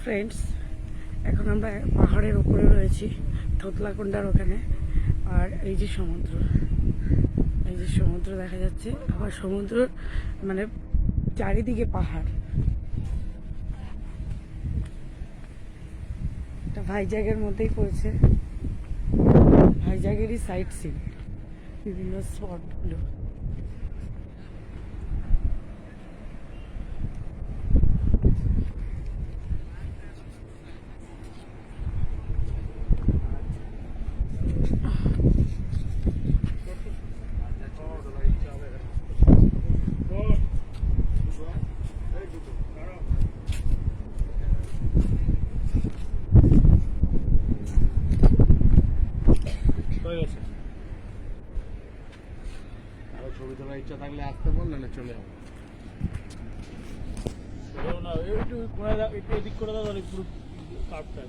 Friends, এখন আমরা পাহাড়ের উপরে রয়েছি, থতলাকুন্ডার ওখানে। আর এই যে সমুদ্র, এই যে সমুদ্র দেখা যাচ্ছে, আবার সমুদ্র মানে চারিদিকে পাহাড়। এটা ভাইজ্যাগের মধ্যেই পড়েছে, ভাইজ্যাগেরই সাইট সিন বিভিন্ন স্পটগুলো। ছবি তোলার ইচ্ছা থাকলে আসতে বল, নাহলে চলে যাবো। একটু এদিক করে দাও, পুরো কাপটা